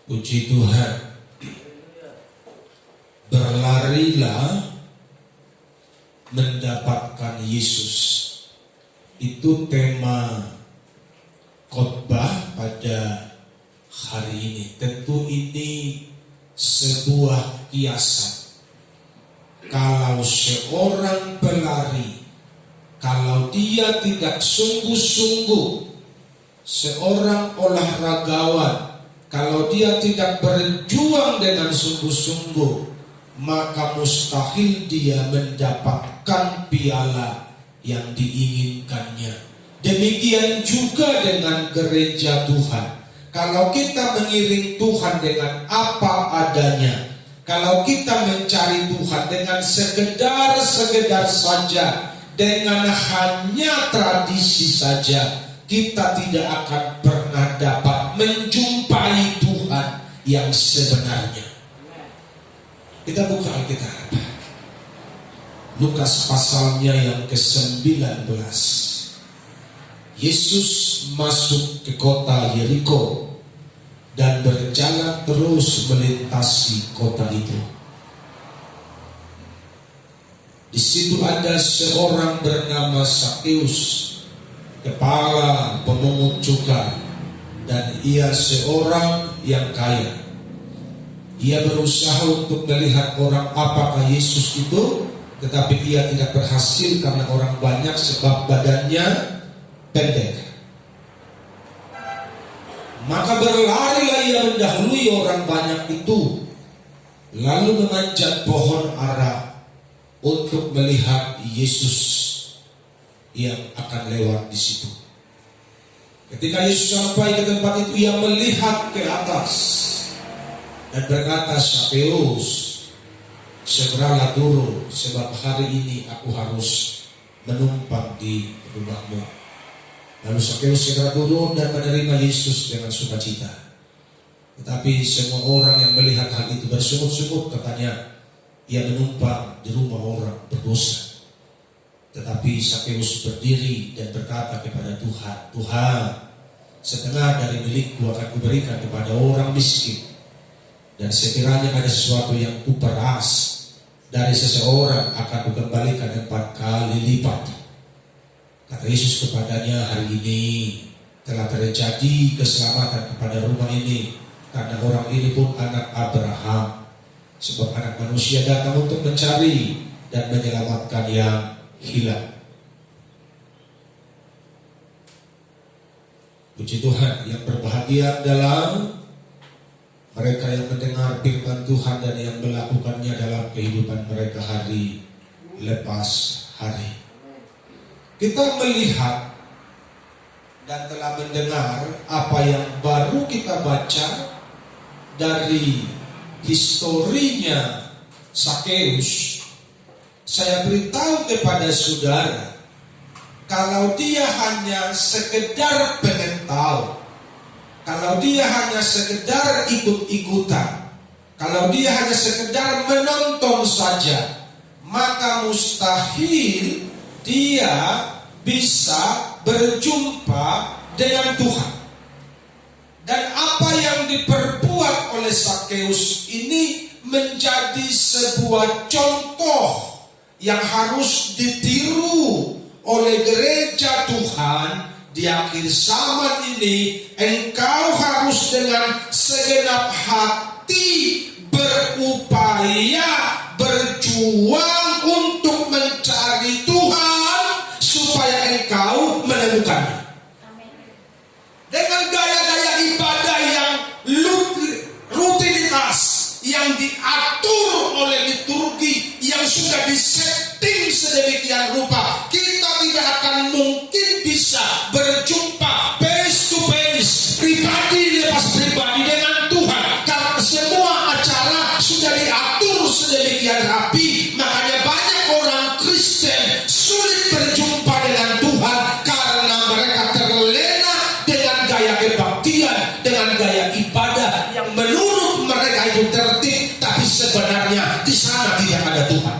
Puji Tuhan. Berlarilah mendapatkan Yesus. Itu tema khotbah pada hari ini. Tentu ini sebuah kiasan. Kalau seorang pelari, kalau dia tidak sungguh-sungguh, seorang olahragawan, kalau dia tidak berjuang dengan sungguh-sungguh, maka mustahil dia mendapatkan piala yang diinginkannya. Demikian juga dengan gereja Tuhan. Kalau kita mengiring Tuhan dengan apa adanya, kalau kita mencari Tuhan dengan sekedar saja, dengan hanya tradisi saja, kita tidak akan pernah dapat menjumpai Tuhan yang sebenarnya. Kita buka Alkitab. Lukas pasalnya yang ke-19. Yesus masuk ke kota Yeriko dan berjalan terus melintasi kota itu. Di situ ada seorang bernama Sakeus, kepala pemungut cukai, dan ia seorang yang kaya. Ia berusaha untuk melihat orang apakah Yesus itu, tetapi ia tidak berhasil karena orang banyak sebab badannya pendek. Maka berlarilah ia mendahului orang banyak itu, lalu memanjat pohon ara untuk melihat Yesus yang akan lewat di situ. Ketika Yesus sampai ke tempat itu, ia melihat ke atas dan berkata, "Sakeus, segeralah turun, sebab hari ini aku harus menumpang di rumahmu." Lalu Sakeus segera turun dan menerima Yesus dengan sukacita. Tetapi semua orang yang melihat hal itu bersungut-sungut, katanya, ia menumpang di rumah orang berdosa. Tetapi Sakeus berdiri dan berkata kepada Tuhan, "Tuhan, setengah dari milikku akan kuberikan kepada orang miskin. Dan sekiranya ada sesuatu yang kuperas dari seseorang, akan kukembalikan 4 kali lipat." Kata Yesus kepadanya, "Hari ini telah terjadi keselamatan kepada rumah ini, karena orang ini pun anak Abraham. Sebab anak manusia datang untuk mencari dan menyelamatkan yang hilang." Puji Tuhan. Yang berbahagia adalah mereka yang mendengar firman Tuhan dan yang melakukannya dalam kehidupan mereka hari lepas hari. Kita melihat dan telah mendengar apa yang baru kita baca dari historinya Sakeus. Saya beritahu kepada saudara, kalau dia hanya sekedar pengen tahu, kalau dia hanya sekedar ikut-ikutan, kalau dia hanya sekedar menonton saja, maka mustahil dia bisa berjumpa dengan Tuhan. Dan apa yang diperbuat oleh Sakeus ini menjadi sebuah contoh yang harus ditiru oleh gereja Tuhan di akhir zaman ini. Engkau harus dengan segenap hati berupaya, berjuang untuk mencari Tuhan supaya engkau menemukannya. Dengan gaya-gaya ibadah yang rutinitas, yang diatur oleh liturgi, yang sudah disetting sedemikian rupa, kita tidak akan mungkin bisa berjumpa face to face, pribadi lepas pribadi dengan Tuhan, karena semua acara sudah diatur sedemikian rapi. Makanya banyak orang Kristen sulit berjumpa dengan Tuhan karena mereka terlena dengan gaya kebaktian, dengan gaya ibadah yang menurut mereka itu tertib, tapi sebenarnya di sana tidak ada Tuhan.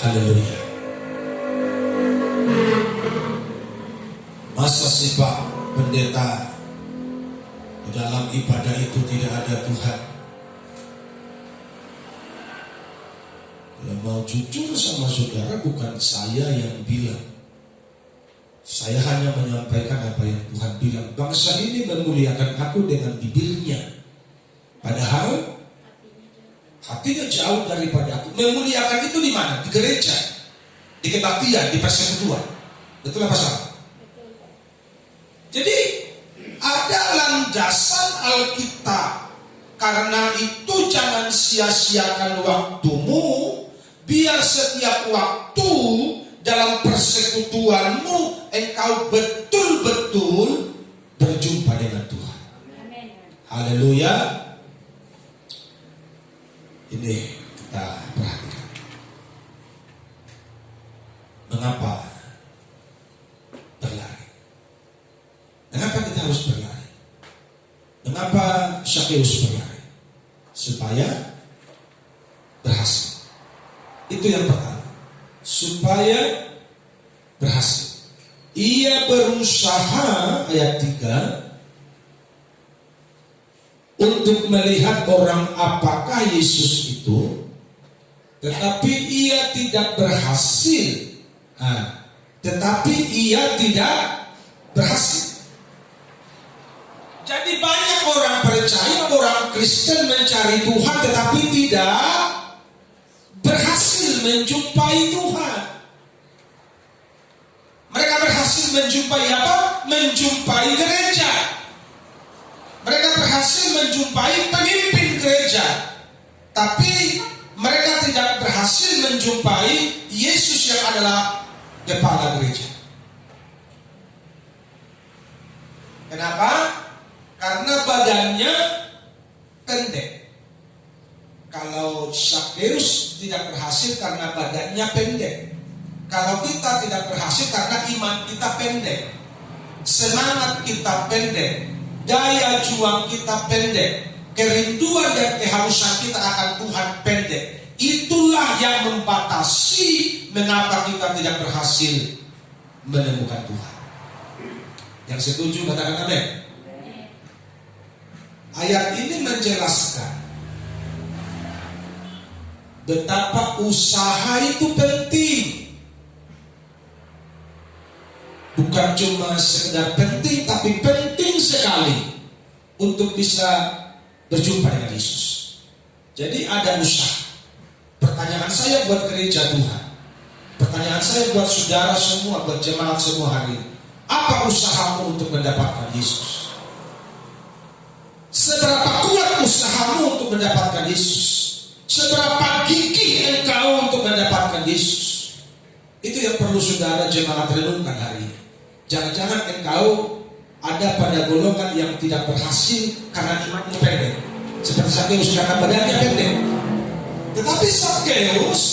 Haleluya. Masa sih Pak Pendeta dalam ibadah itu tidak ada Tuhan. Kalau mau jujur sama saudara, bukan saya yang bilang. Saya hanya menyampaikan apa yang Tuhan bilang. Bangsa ini memuliakan aku dengan bibirnya, padahal hatinya jauh daripada aku. Memuliakan itu di mana? Di gereja, di kebaktian, di persekutuan. Betul apa salah? Jadi ada landasan Alkitab. Karena itu jangan sia-siakan waktumu. Biar setiap waktu dalam persekutuanmu engkau betul-betul berjumpa dengan Tuhan. Haleluya. Ini kita perhatikan. Mengapa berlari? Mengapa kita harus berlari? Mengapa Zakheus berlari? Supaya berhasil. Itu yang pertama. Supaya berhasil. Ia berusaha, ayat 3, untuk melihat orang apakah Yesus itu, tetapi ia tidak berhasil. Tetapi ia tidak berhasil. Jadi banyak orang percaya, orang Kristen mencari Tuhan tetapi tidak berhasil menjumpai Tuhan. Mereka berhasil menjumpai apa? Menjumpai gereja. Mereka berhasil menjumpai pemimpin gereja. Tapi mereka tidak berhasil menjumpai Yesus yang adalah kepala gereja. Kenapa? Karena badannya pendek. Kalau Zakheus tidak berhasil karena badannya pendek. Kalau kita tidak berhasil karena iman kita pendek. Semangat kita pendek. Daya juang kita pendek. Kerinduan dan kehausan kita akan Tuhan pendek. Itulah yang membatasi mengapa kita tidak berhasil menemukan Tuhan. Yang setuju katakan amin. Ayat ini menjelaskan betapa usaha itu penting. Bukan cuma sekedar penting, tapi penting sekali untuk bisa berjumpa dengan Yesus. Jadi ada usaha. Pertanyaan saya buat gereja Tuhan, pertanyaan saya buat saudara semua, buat jemaat semua hari ini, apa usahamu untuk mendapatkan Yesus? Seberapa kuat usahamu untuk mendapatkan Yesus? Seberapa gigih engkau untuk mendapatkan Yesus? Itu yang perlu saudara jemaat renungkan hari ini. Jangan-jangan engkau ada pada golongan yang tidak berhasil karena imanmu pendek. Seperti Zakheus karena badannya pendek. Tetapi Zakheus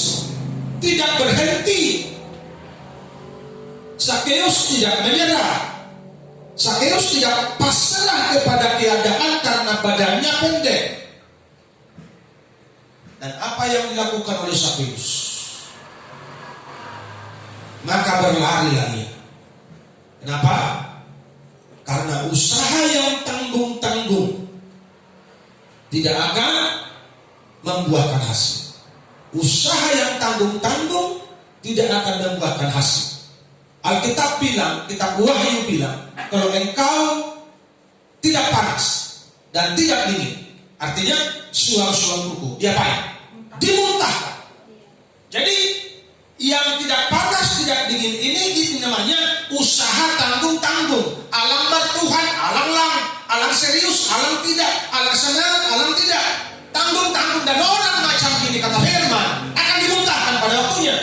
tidak berhenti. Zakheus tidak menyerah. Zakheus tidak pasrah kepada keadaan karena badannya pendek. Dan apa yang dilakukan oleh Zakheus? Maka berlarilah ia. Kenapa? Karena usaha yang tanggung-tanggung tidak akan membuahkan hasil. Usaha yang tanggung-tanggung tidak akan membuahkan hasil. Alkitab bilang, kitab Wahyu bilang, kalau engkau tidak panas dan tidak dingin, artinya suam-suam buku, diapain? Dimuntahkan. Jadi yang tidak panas, tidak dingin ini namanya usaha tanggung-tanggung. Alang bertuhan, alang lang, alang serius, alang tidak, alang semangat, alang tidak. Tanggung-tanggung dan orang macam ini kata firman akan dimuntahkan pada waktunya.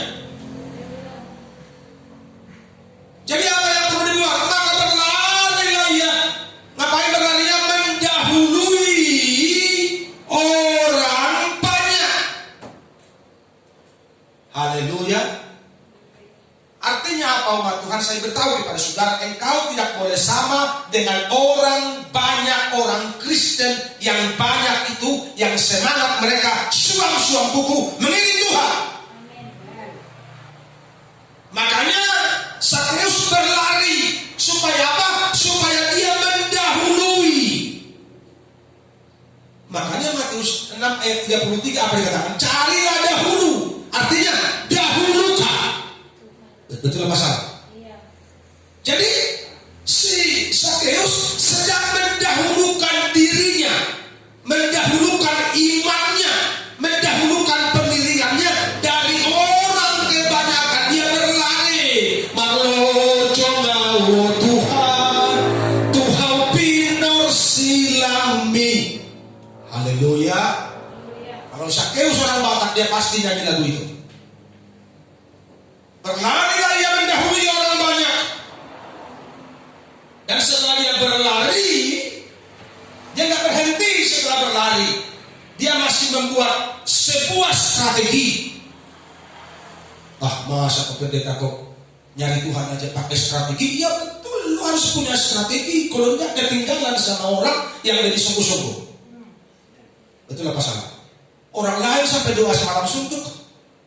Jadi apa yang perlu dibuat? Maka berlarilah ia. Ngapain berlarinya? Mendahului orang banyak. Haleluya. Artinya apa umat Tuhan? Saya beritahu kepada saudara, engkau tidak boleh sama dengan orang banyak, orang Kristen yang banyak itu, yang semangat mereka suam-suam buku mengiring Tuhan. Makanya Zakheus berlari supaya apa? Supaya dia mendahului ayat 33 apa dikatakan? Carilah dahulu. Artinya dahulukan. Betul apa salah? Jadi si Sakeus sedang mendahulukan dirinya, mendahulukan imannya, mendahulukan pendiriannya dari orang kebanyakan. Dia berlari, Marlojo ngawo Tuhan, Tuhan pinor silami. Haleluya. Kalau Sakeus orang Batak, dia pasti nyanyi lagu itu. Berlarilah ia mendahului orang banyak. Dan setelah dia berlari, dia nggak berhenti setelah berlari. Dia masih membuat sebuah strategi. Masa pendeta kok nyari Tuhan aja pakai strategi? Ya betul, lu harus punya strategi. Kalau enggak ketinggalan sama orang yang lebih sungguh-sungguh. Betul apa salah? Orang lain sampai doa semalam suntuk,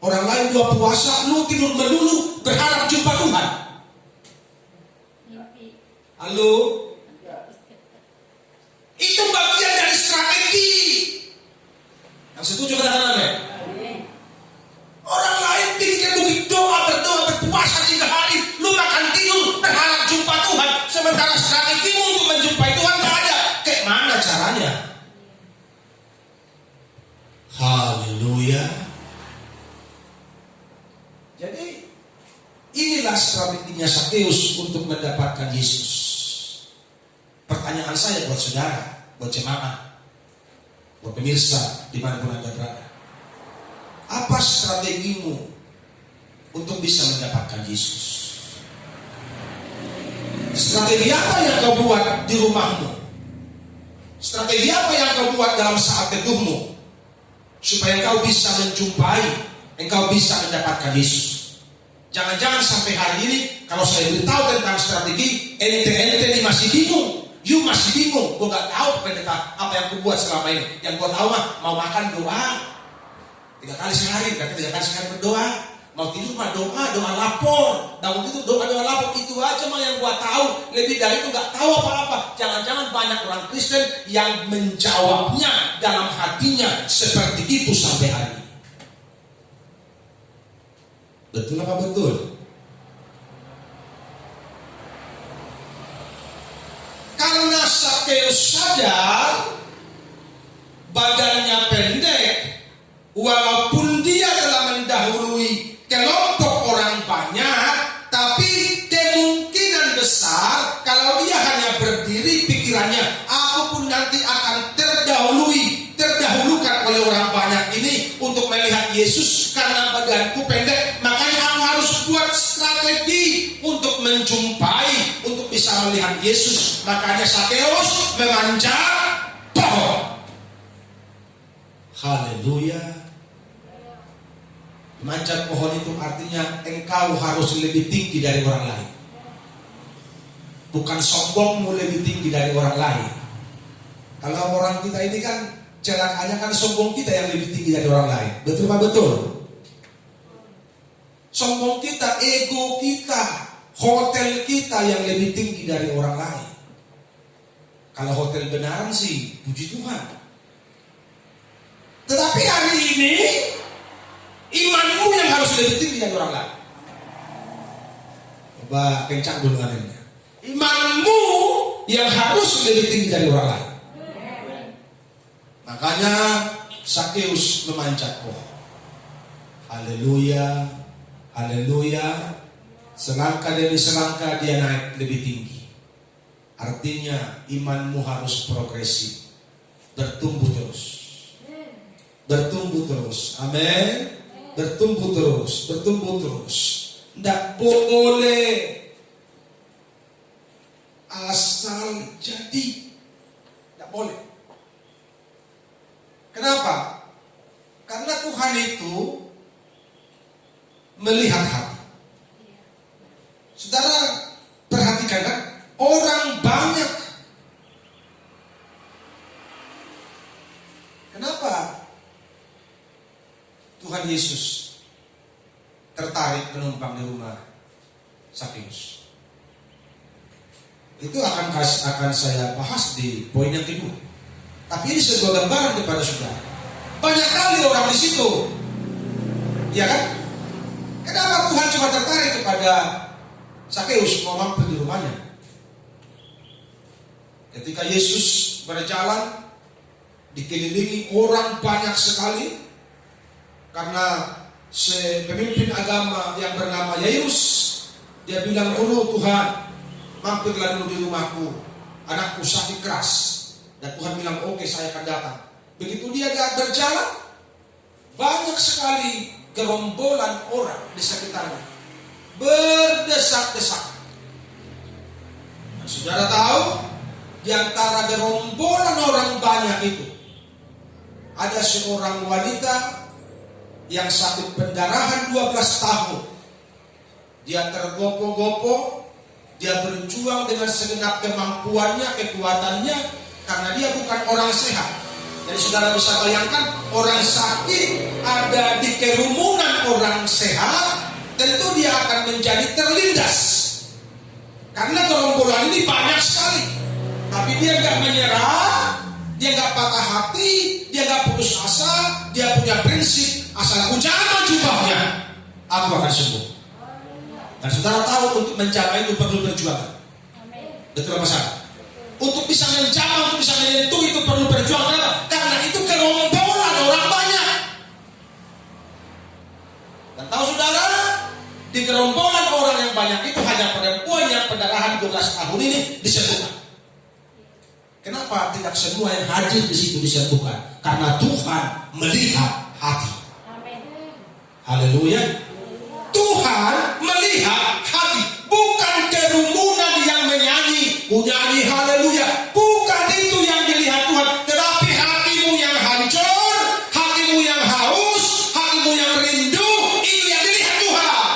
orang lain doa puasa, lu tidur melulu berharap jumpa Tuhan. Halo? Itu bagian dari strategi. Yang setuju katakan amin. Orang lain tinggi bukit doa, berdoa, berpuasa 3 hari, lu makan tidur berharap jumpa Tuhan, sementara strategimu untuk menjumpai Tuhan gak ada. Kayak mana caranya? Haleluya. Jadi inilah strateginya Sakeus untuk mendapatkan Yesus. Pertanyaan saya buat saudara, buat jemaat, buat pemirsa dimanapun Anda berada, apa strategimu untuk bisa mendapatkan Yesus? Strategi apa yang kau buat di rumahmu? Strategi apa yang kau buat dalam saat teduhmu supaya engkau bisa menjumpai, engkau bisa mendapatkan Yesus? Jangan-jangan sampai hari ini kalau saya beritahu tentang strategi, ente ini masih bingung. You masih bingung, gue gak tahu pendeta apa yang gue buat selama ini. Yang gue tahu mah mau makan doa 3 kali sehari, berarti 3 kali sehari berdoa. Mau tidur mah doa lapor. Bangun tidur doa lapor, itu aja mah yang gue tahu. Lebih dari itu gak tahu apa-apa. Jangan-jangan banyak orang Kristen yang menjawabnya dalam hatinya seperti itu sampai hari ini. Betul apa betul? Karena Sakeus sadar badannya pendek, walaupun dia telah mendahului kelompok orang banyak, tapi kemungkinan besar kalau dia hanya berdiri pikirannya, aku pun nanti akan terdahulukan oleh orang banyak ini untuk melihat Yesus karena badanku pendek. Makanya aku harus buat strategi untuk menjumpai, untuk bisa melihat Yesus. Makanya Sakeus memanjat pohon. Haleluya. Memanjat pohon itu artinya engkau harus lebih tinggi dari orang lain. Bukan sombongmu lebih tinggi dari orang lain. Kalau orang kita ini kan celakanya kan sombong kita yang lebih tinggi dari orang lain. Betul apa betul? Sombong kita, ego kita, hotel kita yang lebih tinggi dari orang lain. Kalau hotel benaran sih, puji Tuhan. Tetapi hari ini imanmu yang harus lebih tinggi dari orang lain. Coba kencang dulu akhirnya. Imanmu yang harus lebih tinggi dari orang lain. Makanya Sakeus memanjat pohon. Haleluya, haleluya. Selangkah demi selangkah dia naik lebih tinggi. Artinya imanmu harus progresif, bertumbuh terus. Bertumbuh terus. Amin. Bertumbuh terus, bertumbuh terus. Tidak boleh asal jadi. Tidak boleh. Kenapa? Karena Tuhan itu melihat hati. Saudara perhatikan kan, orang banyak. Kenapa Tuhan Yesus tertarik menumpang di rumah Sakeus? Itu akan saya bahas di poin yang kedua. Tapi ini sebuah gambaran kepada saudara. Banyak kali orang di situ. Ya kan? Kenapa Tuhan cuma tertarik kepada Sakeus mau mampir di rumahnya? Ketika Yesus berjalan dikelilingi orang banyak sekali karena pemimpin agama yang bernama Yairus, dia bilang, "Oh Tuhan, mampirlah dulu di rumahku, anakku sakit keras." Dan Tuhan bilang, "Oke, saya akan datang." Begitu dia berjalan, banyak sekali gerombolan orang di sekitarnya berdesak-desak. Nah, saudara tahu, di antara gerombolan orang banyak itu ada seorang wanita yang sakit pendarahan 12 tahun. Dia tergopoh-gopoh, dia berjuang dengan segenap kemampuannya, kekuatannya, karena dia bukan orang sehat. Jadi saudara bisa bayangkan, orang sakit ada di kerumunan orang sehat, tentu dia akan menjadi terlindas. Karena gerombolan ini banyak sekali. Tapi dia gak menyerah, dia gak patah hati, dia gak putus asa, dia punya prinsip, asal aku jamah jubahnya, aku akan sembuh. Dan saudara tahu, untuk mencapai itu perlu perjuangan. Betul apa salah? Untuk bisa menjamah, untuk bisa menyentuh itu perlu perjuangan. Karena itu gerombolan orang banyak. Dan tahu saudara, di gerombolan orang yang banyak itu hanya perempuan yang pendarahan 12 tahun ini disembuhkan. Kenapa tidak semua yang hadir di situ disembuhkan? Karena Tuhan melihat hati. Haleluya. Tuhan melihat hati, bukan kerumunan yang menyanyi, haleluya. Bukan itu yang dilihat Tuhan, tetapi hatimu yang hancur, hatimu yang haus, hatimu yang rindu, itu yang dilihat Tuhan.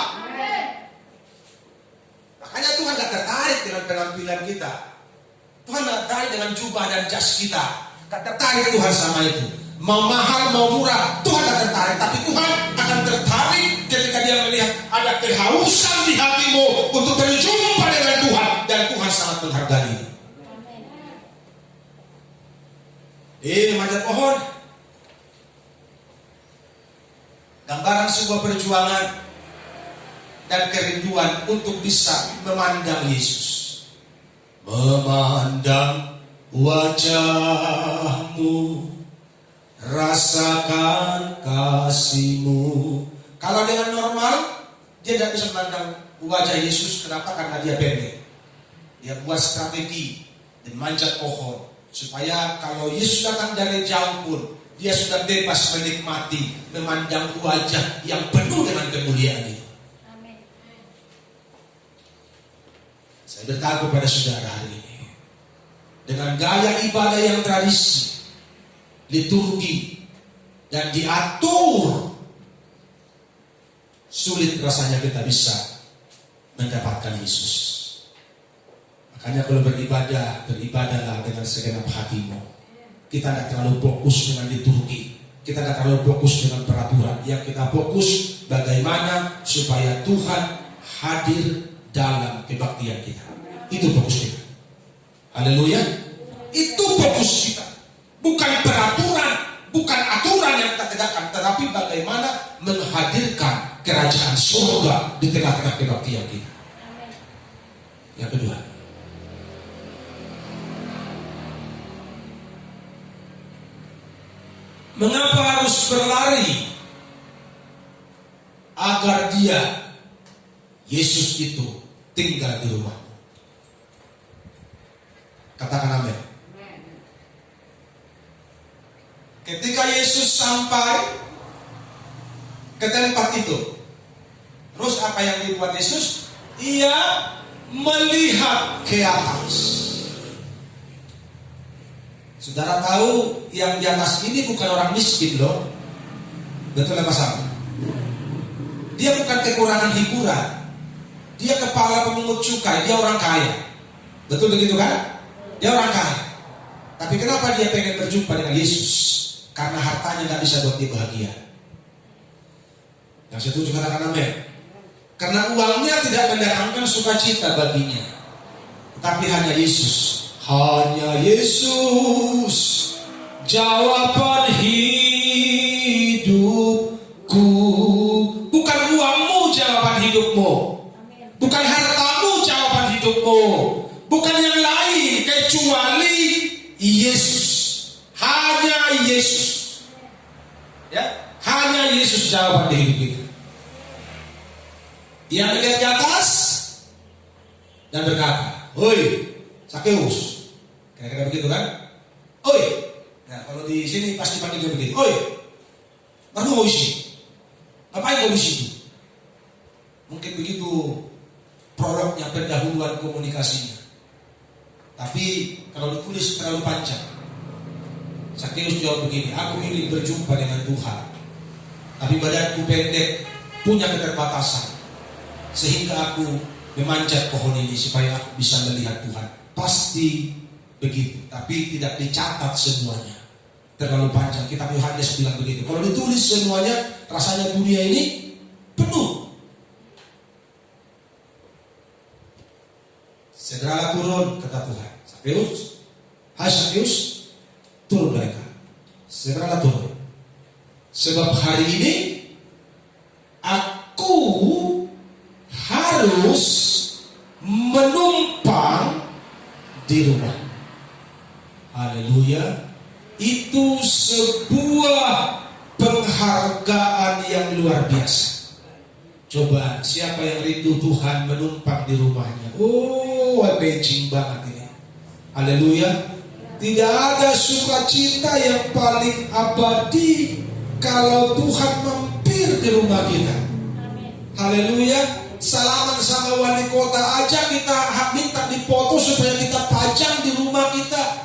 Makanya Tuhan gak tertarik dengan penampilan kita. Tuhan gak tertarik dengan jubah dan jas kita. Gak tertarik Tuhan sama itu. Mau mahal, mau murah, Tuhan gak tertarik. Tapi Tuhan akan tertarik ketika dia melihat ada kehausan di hatimu untuk berjumpa dengan Tuhan. Dan Tuhan sangat menghargai. Manjat pohon, gambaran sebuah perjuangan dan kerinduan untuk bisa memandang Yesus. Memandang wajahmu, rasakan kasihmu. Kalau dengan normal, dia tidak bisa memandang wajah Yesus. Kenapa? Karena dia pendek. Dia buat strategi dan manjat pohon, supaya kalau Yesus datang dari jauh pun, dia sudah bebas menikmati, memandang wajah yang penuh dengan kemuliaan itu. Amin. Saya bertanya kepada saudara hari ini, dengan gaya ibadah yang tradisi, liturgi, dan diatur, sulit rasanya kita bisa mendapatkan Yesus. Makanya kalau beribadahlah dengan segenap hatimu. Kita tidak terlalu fokus dengan liturgi, kita tidak terlalu fokus dengan peraturan. Yang kita fokus bagaimana supaya Tuhan hadir dalam kebaktian kita. Itu fokus kita. Haleluya. Itu fokus kita. Bukan peraturan, bukan aturan yang kita tegakkan, tetapi bagaimana menghadirkan kerajaan surga di tengah-tengah kebaktian kita. Yang kedua, mengapa harus berlari? Agar dia, Yesus itu, tinggal di rumah. Katakan amin. Ketika Yesus sampai ke tempat itu, terus apa yang dibuat Yesus? Ia melihat ke atas. Saudara tahu yang di atas ini bukan orang miskin loh. Betul apa salah? Dia bukan kekurangan hiburan. Dia kepala pemungut cukai, dia orang kaya. Betul begitu kan? Dia orang kaya. Tapi kenapa dia pengen berjumpa dengan Yesus? Karena hartanya gak bisa buat dia bahagia. Yang setuju katakan amin. Karena uangnya tidak mendatangkan sukacita baginya, tapi hanya Yesus. Hanya Yesus jawaban hidup. hidupmu. Bukan hartamu jawaban hidupmu. Bukan yang lain kecuali Yesus. Hanya Yesus. Ya, hanya Yesus jawaban di hidup kita. Yang melihat ke atas dan berkata, "Oi, Sakeus." Kira-kira begitu kan? "Oi." Nah, kalau di sini pasti panggil dia begitu. "Oi, baru mau isi. Ngapain kau di situ?" Mungkin begitu prolognya, pendahuluan komunikasinya. Tapi kalau ditulis terlalu panjang. Sakeus jawab begini, "Aku ingin berjumpa dengan Tuhan, tapi badanku pendek, punya keterbatasan, sehingga aku memanjat pohon ini supaya aku bisa melihat Tuhan." Pasti begitu, tapi tidak dicatat semuanya. Terlalu panjang. Kitab Yohanes bilang begitu. Kalau ditulis semuanya, rasanya dunia ini penuh. Segeralah turun, kata Tuhan. Sakeus, hai Sakeus, turun mereka. Segeralah turun. Sebab hari ini aku harus menumpang di rumah. Haleluya. Itu sebuah penghargaan yang luar biasa. Coba siapa yang rindu Tuhan menumpang di rumahnya? Oh, amazing banget ini. Haleluya. Tidak ada sukacita yang paling abadi kalau Tuhan mampir di rumah kita. Haleluya. Salaman sama wali kota aja kita minta dipoto supaya kita pajang di rumah kita.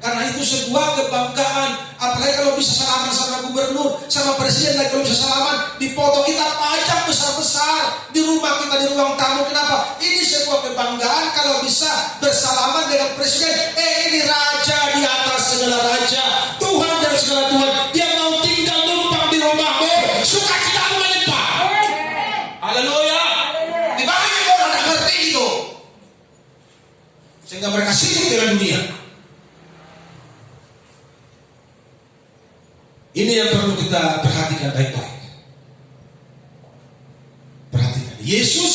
Karena itu sebuah kebanggaan. Apalagi kalau bisa salaman sama gubernur, sama presiden, lagi kalau bisa salaman, dipoto kita pajang besar-besar di rumah kita, di ruang tamu. Kenapa? Ini sebuah kebanggaan kalau bisa bersalaman dengan presiden. Ini raja di atas segala raja, Tuhan dari segala Tuhan. Dia mau tinggal numpang di rumahmu. Sukacita melimpah. Haleluya. Dibagi orang tak ngerti itu, sehingga mereka sibuk dengan dunia. Ini yang perlu kita perhatikan baik-baik. Perhatikan, Yesus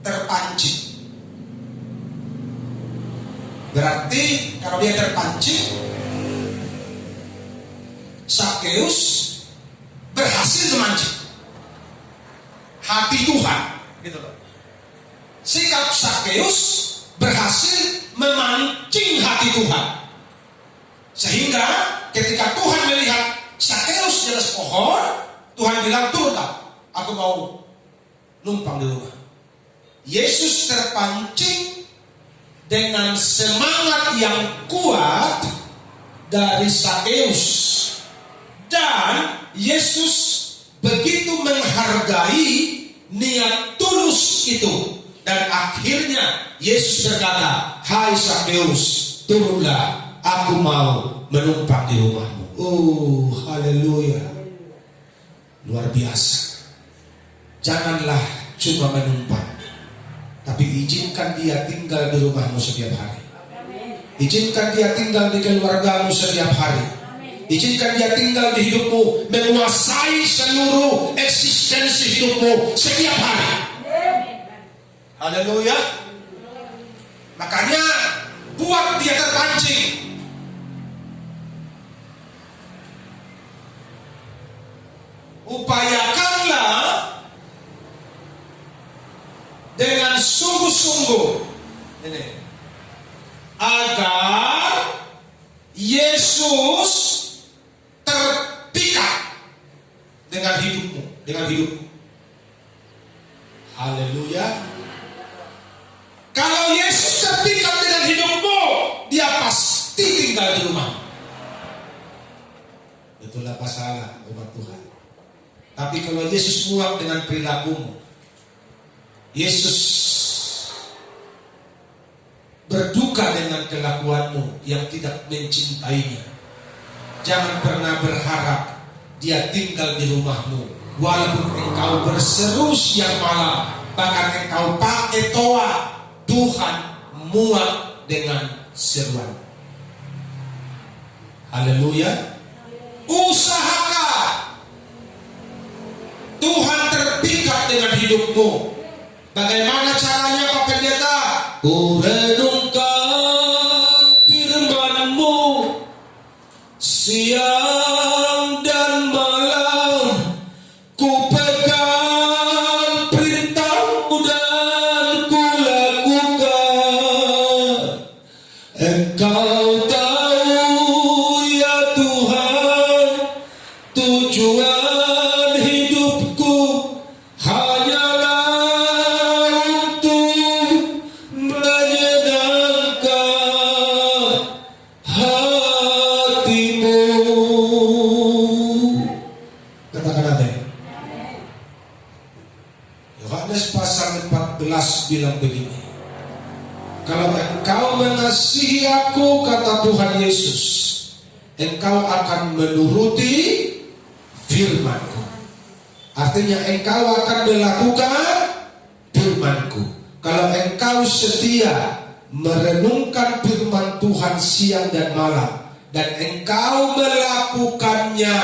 terpancing. Berarti kalau dia terpancing, Sakeus berhasil memancing hati Tuhan, gitu loh. Sikap Sakeus berhasil memancing hati Tuhan, sehingga ketika Tuhan melihat Sakeus di atas pohon, Tuhan bilang, "Turunlah, aku mau numpang di rumah." Yesus terpancing dengan semangat yang kuat dari Sakeus, dan Yesus begitu menghargai niat tulus itu, dan akhirnya Yesus berkata, "Hai Sakeus, turunlah, aku mau menumpang di rumahmu." Oh, haleluya. Luar biasa. Janganlah cuma menumpang, tapi izinkan dia tinggal di rumahmu setiap hari. Izinkan dia tinggal di keluargamu setiap hari. Izinkan dia tinggal di hidupmu, menguasai seluruh eksistensi hidupmu setiap hari. Haleluya. Makanya buat dia terpancing. Upayakanlah dengan sungguh-sungguh ini, agar Yesus terpikat dengan hidupmu, dengan hidupmu. Haleluya. Kalau Yesus terpikat dengan hidupmu, dia pasti tinggal di rumah. Itulah masalah umat Tuhan. Tapi kalau Yesus muak dengan perilakumu, Yesus berduka dengan kelakuanmu yang tidak mencintainya, jangan pernah berharap dia tinggal di rumahmu. Walaupun engkau berseru siang malam, bahkan engkau pakai toa, Tuhan muak dengan seruan. Haleluya. Usahakan Tuhan terpikat dengan hidupmu. Bagaimana caranya Pak Pendeta? Ku renungkan firman-Mu siang dan malam, ku pegang perintah-Mu dan ku lakukan. Engkau tahu ya Tuhan, tujuan hidupku hanyalah untuk menyenangkan hati-Mu. Katakan amin. Yohanes pasal 14 bilang begini, kalau engkau mengasihi aku, kata Tuhan Yesus, engkau akan menuruti firman-Ku. Artinya engkau akan melakukan firman-Ku. Kalau engkau setia merenungkan firman Tuhan siang dan malam, dan engkau melakukannya,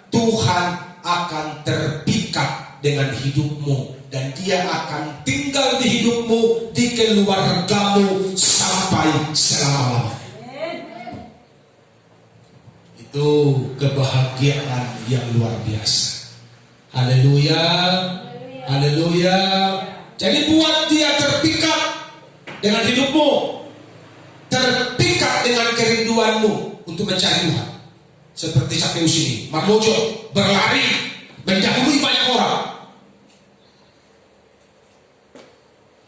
Tuhan akan terpikat dengan hidupmu, dan Dia akan tinggal di hidupmu, di keluargamu sampai selama-lamanya. Itu kebahagiaan yang luar biasa. Haleluya, haleluya. Jadi buat dia terpikat dengan hidupmu, terpikat dengan kerinduanmu untuk mencari Tuhan. Seperti Sakeus ini, Marmojo berlari mendahului banyak orang.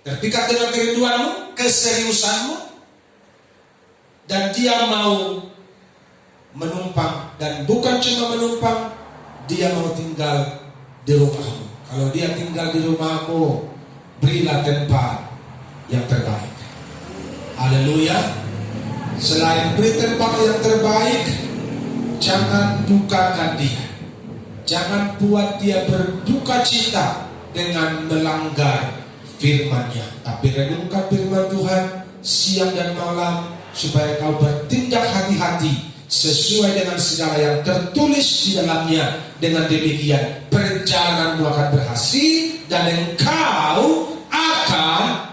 Terpikat dengan kerinduanmu, keseriusanmu, dan dia mau menumpang. Dan bukan cuma menumpang, dia mau tinggal di rumahmu. Kalau dia tinggal di rumahmu, berilah tempat yang terbaik. Haleluya. Selain beri tempat yang terbaik, jangan dukakan dia. Jangan buat dia berduka cita dengan melanggar firman-Nya. Tapi renungkan firman Tuhan siang dan malam, supaya kau bertindak hati-hati sesuai dengan segala yang tertulis di dalamnya. Dengan demikian perjalananmu akan berhasil, dan engkau akan